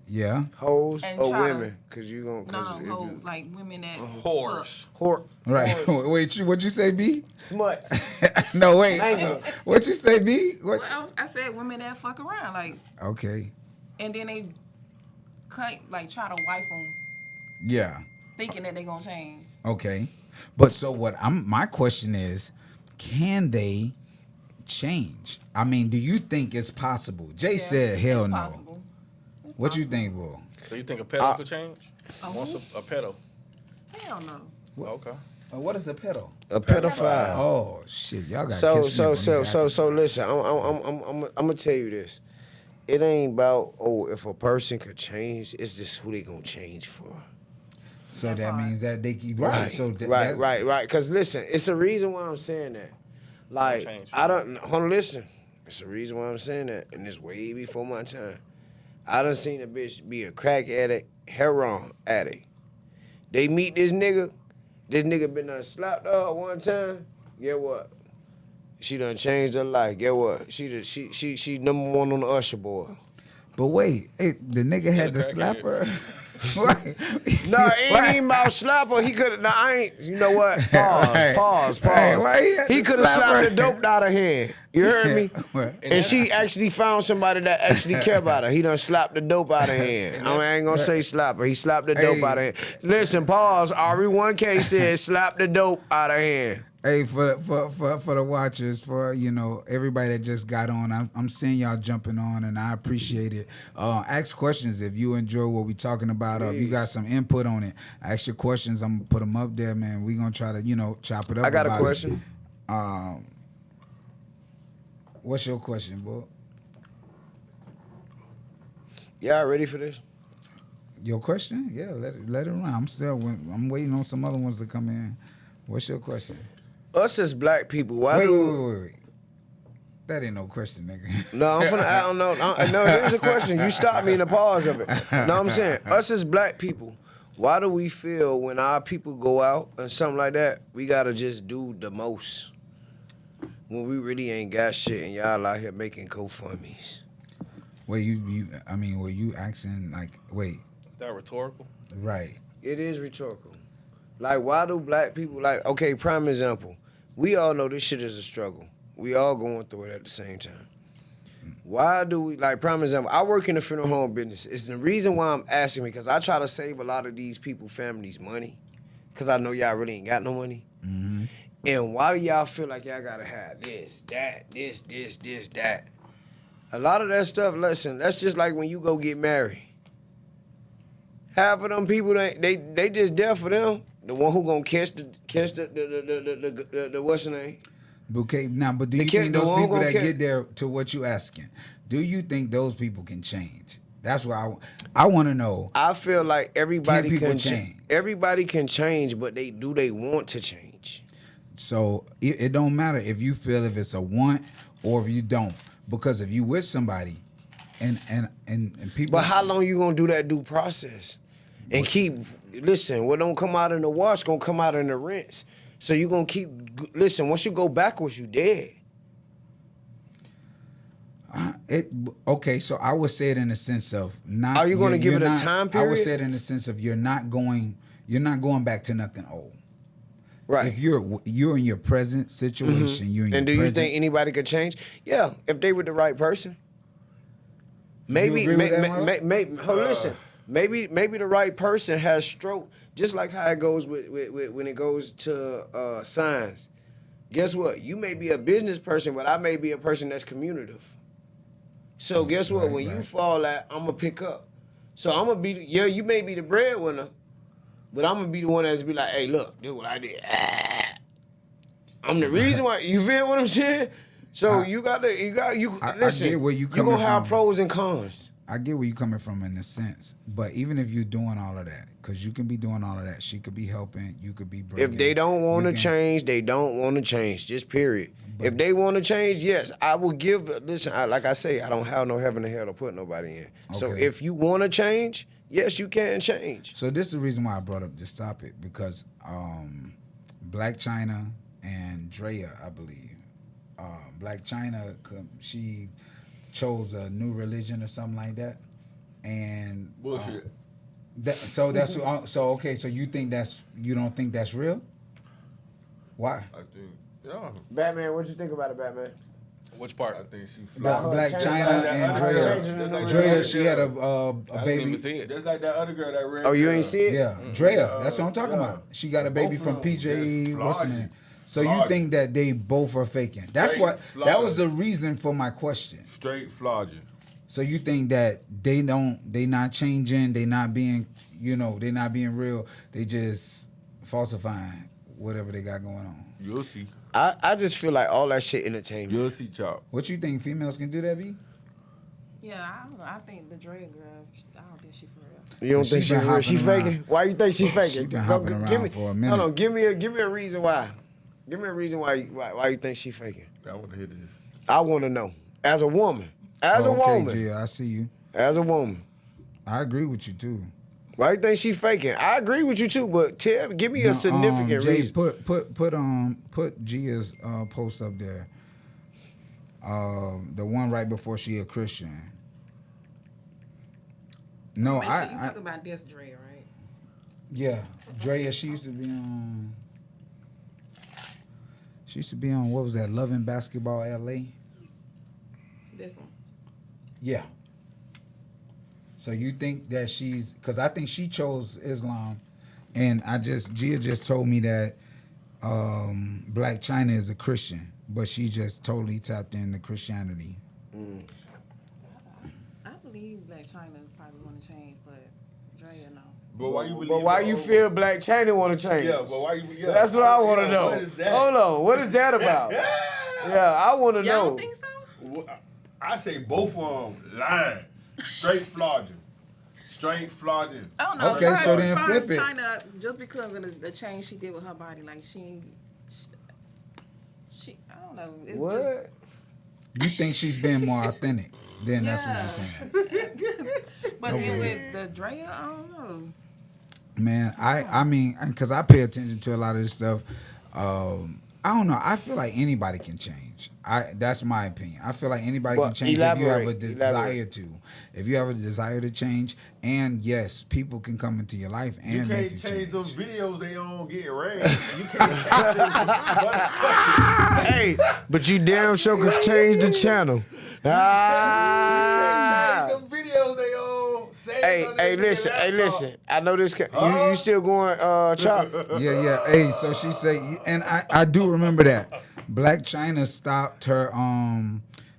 yeah. Hoes And or try to- women? Cause you gonna. No, hoes like women that Whores. Whore. Right. Wait, what you say, B? Smuts. No, wait. Mango. What you say, B? What? Well, I said women that fuck around, like, Okay. and then they try to wife them, Yeah. thinking that they gonna change. Okay. But so my question is, can they change? I mean, do you think it's possible? Jay Yeah, said hell it's no. possible. It's What you possible. think, bro? So you think a pedo could change? Once who? a pedo. Hell no. Okay. What is a pedo? A pedophile. Oh shit, y'all got So listen, I'm gonna tell you this. It ain't about if a person could change. It's just who they gonna change for. So that means that they keep right. So Right. Cause listen, it's a reason why I'm saying that. Like change, I don't hold on, listen. It's a reason why I'm saying that, and it's way before my time. I done seen a bitch be a crack addict, heroin addict. They meet this nigga. This nigga been done slapped her one time. Get what? She done changed her life. Get what? She number one on the Usher board. But wait, the nigga had to a slap crackhead. her. Right. No, it ain't even about slapper. He could have. No, I ain't. You know what? Pause. Right, why He could have slap slapped her? the dope out of hand. You heard me? And she actually found somebody that actually care about her. He done slapped the dope out of hand. I ain't gonna say slapper. He slapped the dope out of hand. Listen, pause. Ari 1K said slap the dope out of hand. Hey, for the watchers, for everybody that just got on, I'm seeing y'all jumping on, and I appreciate it. Ask questions if you enjoy what we talking about. If you got some input on it, ask your questions. I'm gonna put them up there, man. We gonna try to chop it up. I got a about question. it. What's your question, boy? Y'all ready for this? Your question? Yeah, let it run. I'm waiting on some other ones to come in. What's your question? Us as black people, why Wait. That ain't no question, nigga. No, I don't know. No, there's a question. You stopped me in the pause of it. No, I'm saying, us as black people, why do we feel when our people go out and something like that, we gotta just do the most when we really ain't got shit and y'all out here making GoFundMes? Wait, were you asking wait, That rhetorical? right? It is rhetorical. Like, why do black people, okay, prime example, we all know this shit is a struggle. We all going through it at the same time. Why do we, prime example, I work in the funeral home business. It's the reason why I'm asking, because I try to save a lot of these people, families, money, because I know y'all really ain't got no money. Mm-hmm. And why do y'all feel like y'all gotta have this, that? A lot of that stuff, listen, that's just like when you go get married. Half of them people, they just there for them. The one who gonna catch the what's the name? Okay, now, but do you think those people that get there to what you asking, do you think those people can change? That's what I want to know. I feel like everybody can change? change. Everybody can change, but they want to change. So it don't matter if you feel if it's a want or if you don't, because if you with somebody, and people. But how long you gonna do that due process? And listen, what don't come out in the wash gonna come out in the rinse. So you gonna listen, once you go backwards, you dead. Okay, so I would say it in the sense of not. Are you gonna give it a time period? I would say it in the sense of you're not going back to nothing old. Right. If you're in your present situation, you're in your And do you think anybody could change? Yeah, if they were the right person. Maybe, listen. Maybe the right person has stroke, just like how it goes with when it goes to signs. Guess what? You may be a business person, but I may be a person that's communicative. So guess what? When you fall out, I'm gonna pick up. So I'm gonna be you may be the breadwinner, but I'm gonna be the one that's be like, hey, look, this is what I did. I'm the reason why. You feel what I'm saying? So you listen. I get where you You're gonna have from. pros and cons. I get where you're coming from in a sense, but even if you're doing all of that, because you can be doing all of that, she could be helping, you could be bringing. If they don't want to change, they don't want to change. Just period. If they want to change, yes, I will give. Listen, like I say, I don't have no heaven or hell to put nobody in. So Okay. if you want to change, yes, you can change. So this is the reason why I brought up this topic, because Black China and Drea, I believe, Black China, she chose a new religion or something like that, and Bullshit. So okay. So you don't think that's real? Why? I think, yeah. Batman, what you think about it, Batman? Which part? I think she The flopped. Black China and Drea. Drea, she had a I didn't baby. even see it. Just like that other girl that ran. Oh, you ain't see it? Yeah, Drea. That's what I'm talking Yeah. about. She got a baby Both from of them PJ. just What's the flogging. name? So you Flogging. think that they both are faking? That's Straight what. That was flogging. the reason for my question. Straight flogging. So you think that they not changing, they not being, they not being real. They just falsifying whatever they got going on. You'll see. I just feel like all that shit entertainment. You'll see, Chop. What you think females can do that, B? Yeah, I don't know. I think the Dre girl, I don't think she for real. You don't She think she been real? She hopping around. faking? Why you think she faking? She been hopping around for a minute. Hold on, give me a reason why. Give me a reason why you think she faking. I want to hear this. I want to know. As a woman. As a Okay, woman. Gia, I see you. As a woman. I agree with you too. Why you think she faking? I agree with you too, but give me a significant Jay, reason. put Gia's post up there. The one right before she a Christian. No, Wait, you I talking about this Dre, right? yeah, Drea. She used to be on. She used to be on, what was that? Loving Basketball LA. This one. Yeah. So you think that because I think she chose Islam, and Gia just told me that Black China is a Christian, but she just totally tapped into Christianity. I believe Black China probably want to change, but Dre, no. But why you believe? But why you feel Black China want to change? Yeah, but why you? Yeah. That's what I want to know. What is that? Hold on, what is that about? Yeah, I want to know. Y'all don't think so? I say both of them lying. Straight flogging. Straight flogging. I don't know. Okay, First- so then first flip it. China, just because of the change she did with her body, like she I don't know. It's What? just You think she's being more authentic? Then that's what I'm saying. But then with the Drea, I don't know. Man, I mean, because I pay attention to a lot of this stuff. I don't know. I feel like anybody can change. That's my opinion. I feel like anybody But can change if you have a elaborate. desire to. If you have a desire to change, and yes, people can come into your life You and make can't you change change. those videos they on getting ranked. You can't change them. Hey, but you damn sure could change the channel. Ah. Change them videos they on. Hey, listen. I know this. You still going, Chop? Yeah. Hey, so she said, and I do remember that Black China stopped her.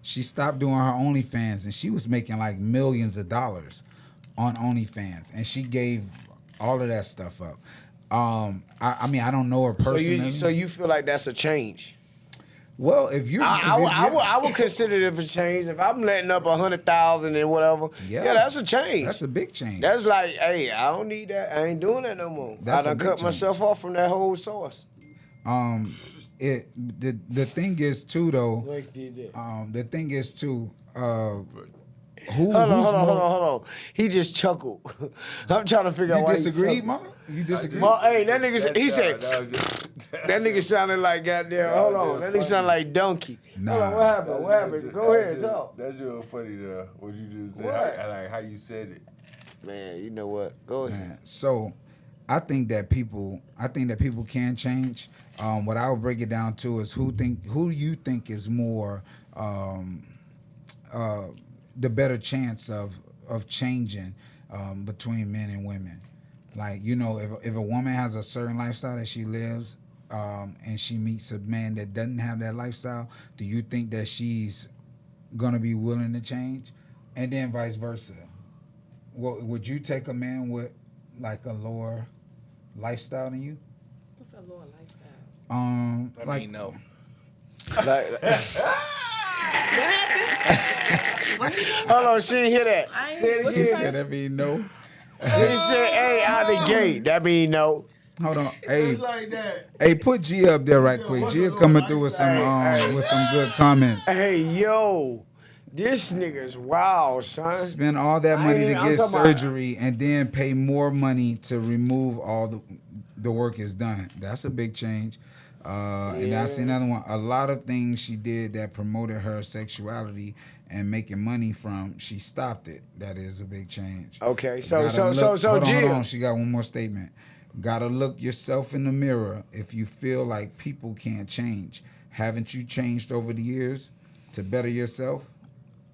She stopped doing her OnlyFans, and she was making like millions of dollars on OnlyFans, and she gave all of that stuff up. I mean, I don't know her personally. So you feel like that's a change? Well, if you're, I would consider it a change if I'm letting up 100,000 and whatever. Yeah, that's a change. That's a big change. That's like, hey, I don't need that. I ain't doing that no more. I done cut myself off from that whole source. The thing is too though. The thing is too. Hold on. He just chuckled. I'm trying to figure out why you disagreed, Mama. You disagree? Hey, that nigga. He said. That nigga sounded like goddamn. Hold on. That nigga sounded like donkey. Nah. Hold on. What happened? Go ahead, talk. That's real funny though. What you just What? like how you said it. Man, you know what? Go ahead. Man, so I think that people can change. What I would break it down to is who you think is more the better chance of changing between men and women. Like, you know, if a woman has a certain lifestyle that she lives and she meets a man that doesn't have that lifestyle, do you think that she's gonna be willing to change? And then vice versa. Well, would you take a man with like a lower lifestyle than you? What's a lower lifestyle? I mean, no. Hold on, she didn't hear that. She said that mean no. He said, hey, out the gate. That mean no. Hold on, hey, like that. hey, put G up there right quick. G coming through with some good comments. Hey, yo. This nigga's wild, son. Spend all that money to get surgery and then pay more money to remove all the work is done. That's a big change. And I see another one. A lot of things she did that promoted her sexuality and making money from, she stopped it. That is a big change. Okay, so hold Jill. on. She got one more statement. Gotta look yourself in the mirror if you feel like people can't change. Haven't you changed over the years to better yourself?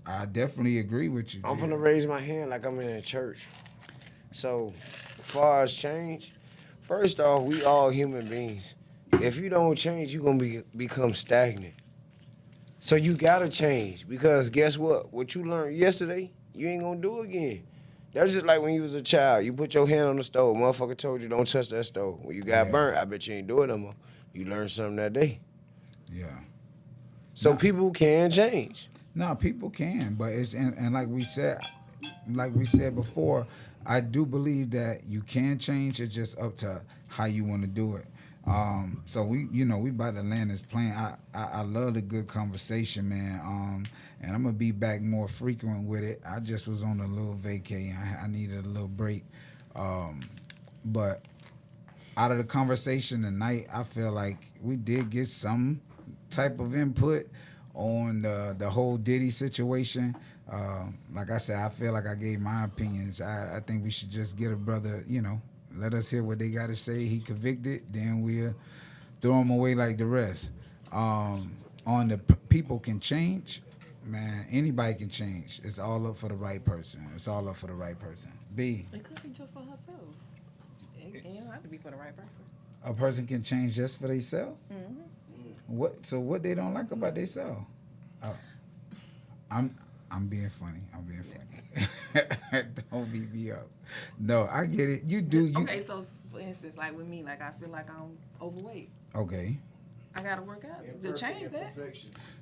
I definitely agree with you. I'm gonna raise my hand like I'm in a church. So, as far as change, first off, we all human beings. If you don't change, you're gonna become stagnant. So you gotta change, because guess what? What you learned yesterday, you ain't gonna do again. That's just like when you was a child. You put your hand on the stove. Motherfucker told you don't touch that stove. When you got burnt, I bet you ain't do it no more. You learned something that day. Yeah. So people can change. No, people can, but it's and like we said before, I do believe that you can change. It's just up to how you want to do it. So we about to land this plane. I love the good conversation, man. And I'm gonna be back more frequent with it. I just was on a little vacay. I needed a little break. But out of the conversation tonight, I feel like we did get some type of input on the whole Diddy situation. Like I said, I feel like I gave my opinions. I think we should just get a brother, let us hear what they got to say. He convicted, then we'll throw him away like the rest. On the people can change, man, anybody can change. It's all up for the right person. B. It could be just for herself. It don't have to be for the right person. A person can change just for themselves? Mm-hmm. What they don't like about themselves? I'm being funny. Don't beat me up. No, I get it. You do. Okay, so for instance, like with me, like I feel like I'm overweight. Okay. I gotta work out to change that.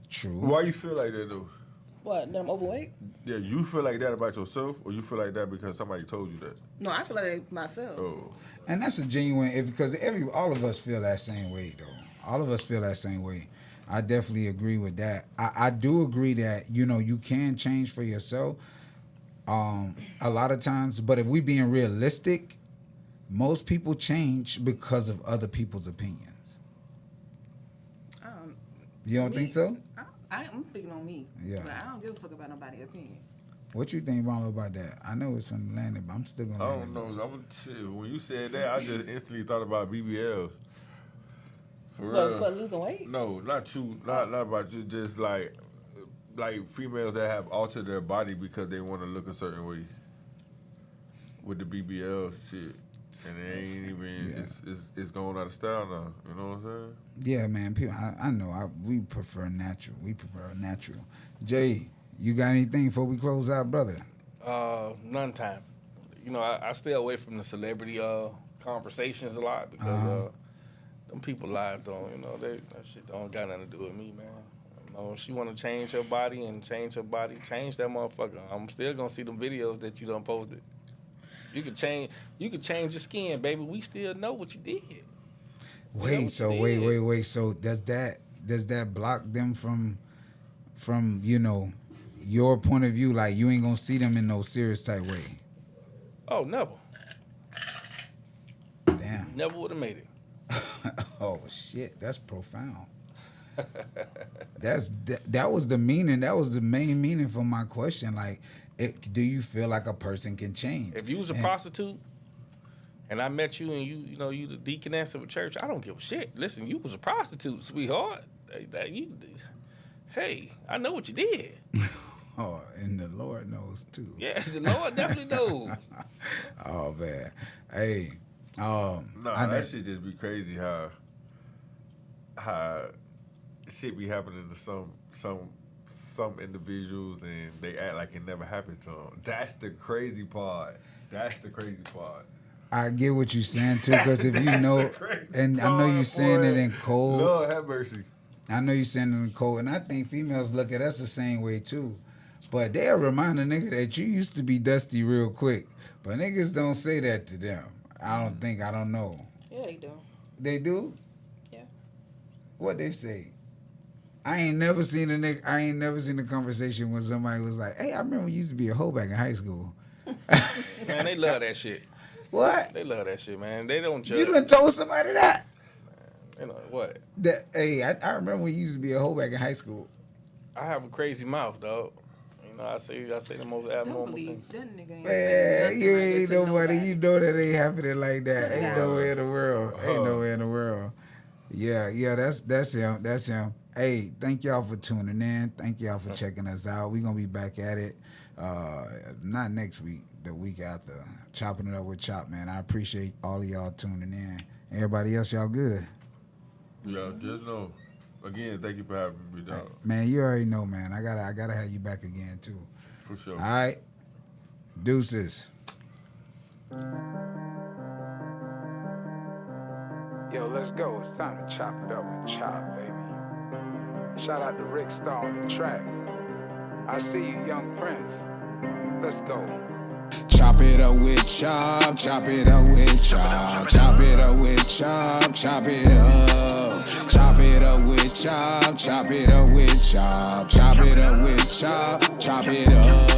True. Why you feel like that though? What? That I'm overweight? Yeah, you feel like that about yourself, or you feel like that because somebody told you that? No, I feel like that myself. Oh. And that's a genuine, because all of us feel that same way though. All of us feel that same way. I definitely agree with that. I do agree that, you can change for yourself a lot of times, but if we being realistic, most people change because of other people's opinions. You don't think so? I'm speaking on me. Yeah. But I don't give a fuck about nobody's opinion. What you think, Ronald, about that? I know it's from Atlanta, but I'm still gonna. I don't know. When you said that, I just instantly thought about BBLs. For real. For losing weight? No, not you. Not about you. Just like females that have altered their body because they want to look a certain way. With the BBL shit. And it ain't even, it's going out of style now. You know what I'm saying? Yeah, man. People, I know. We prefer natural. We prefer natural. Jay, you got anything before we close out, brother? None time. You know, I stay away from the celebrity conversations a lot because them people live don't, you know, that shit don't got nothing to do with me, man. You know, if she want to change her body, change that motherfucker. I'm still gonna see them videos that you done posted. You can change your skin, baby. We still know what you did. Wait. So does that block them from your point of view? Like you ain't gonna see them in no serious type way. Oh, never. Damn. Never would have made it. Oh shit, that's profound. That was the meaning. That was the main meaning for my question. Like, do you feel like a person can change? If you was a prostitute and I met you and you the deaconess of a church, I don't give a shit. Listen, you was a prostitute, sweetheart. Hey, I know what you did. Oh, and the Lord knows too. Yeah, the Lord definitely knows. Oh man, hey, that shit just be crazy how shit be happening to some individuals and they act like it never happened to them. That's the crazy part. I get what you're saying too, because if you know, and I know you're saying it in code. Lord have mercy. I know you're saying it in code, and I think females look at us the same way too. But they'll remind a nigga that you used to be dusty real quick. But niggas don't say that to them. I don't know. Yeah, they do. They do? Yeah. What they say? I ain't never seen a conversation when somebody was like, hey, I remember you used to be a hoe back in high school. Man, they love that shit. What? They love that shit, man. They don't judge. You done told somebody that? You know what? That hey, I remember when you used to be a hoe back in high school. I have a crazy mouth, dog. You know, I say the most abnormal things. That nigga ain't Man, you ain't nobody. nobody. You know that ain't happening like that. Ain't nowhere in the world. Ain't nowhere in the world. Yeah, that's him. That's him. Hey, thank y'all for tuning in. Thank y'all for checking us out. We're gonna be back at it. Not next week, the week after. Chopping it up with Chop, man. I appreciate all of y'all tuning in. Everybody else, y'all good? Yeah, just know. Again, thank you for having me, dog. Man, you already know, man. I gotta have you back again too. For sure. All right. Deuces. Yo, let's go. It's time to chop it up with Chop, baby. Shout out to Rick Starr on the track. I see you, young Prince. Let's go. Chop it up with Chop, chop it up with Chop, chop it up with Chop, chop it up. Chop it up with Chop, chop it up with Chop, chop it up with Chop, chop it up.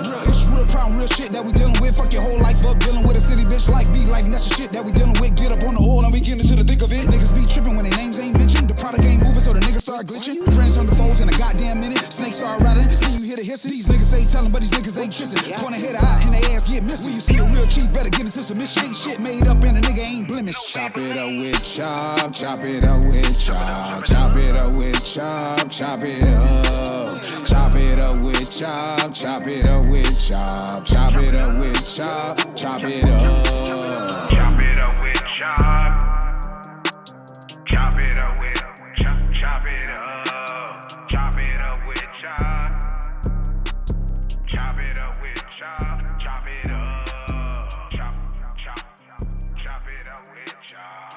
Real issues, real problem, real shit that we dealing with. Fuck your whole life up, dealing with a city bitch life be like that's the shit that we dealing with. Get up on the oil and we get into the thick of it. Niggas be tripping when their names ain't mentioned. The product ain't moving, so the niggas start glitching. Friends on the foes in a goddamn minute. Snakes start riding. See you hear the hiss. These niggas stay telling, but these niggas ain't kissing. Point a head out and they ass get missing. When you see a real chief, better get into some shit. Shit made up and a nigga ain't blemished. Chop it up with Chop, chop it up with Chop, chop it up with Chop, chop it up. Chop it up with Chop, chop it up with Chop, chop it up with Chop, chop it up. Chop it up with Chop. Chop it up with Chop. Chop it up. Chop it up with Chop. Chop it up with Chop. Chop it up. Chop it up with Chop.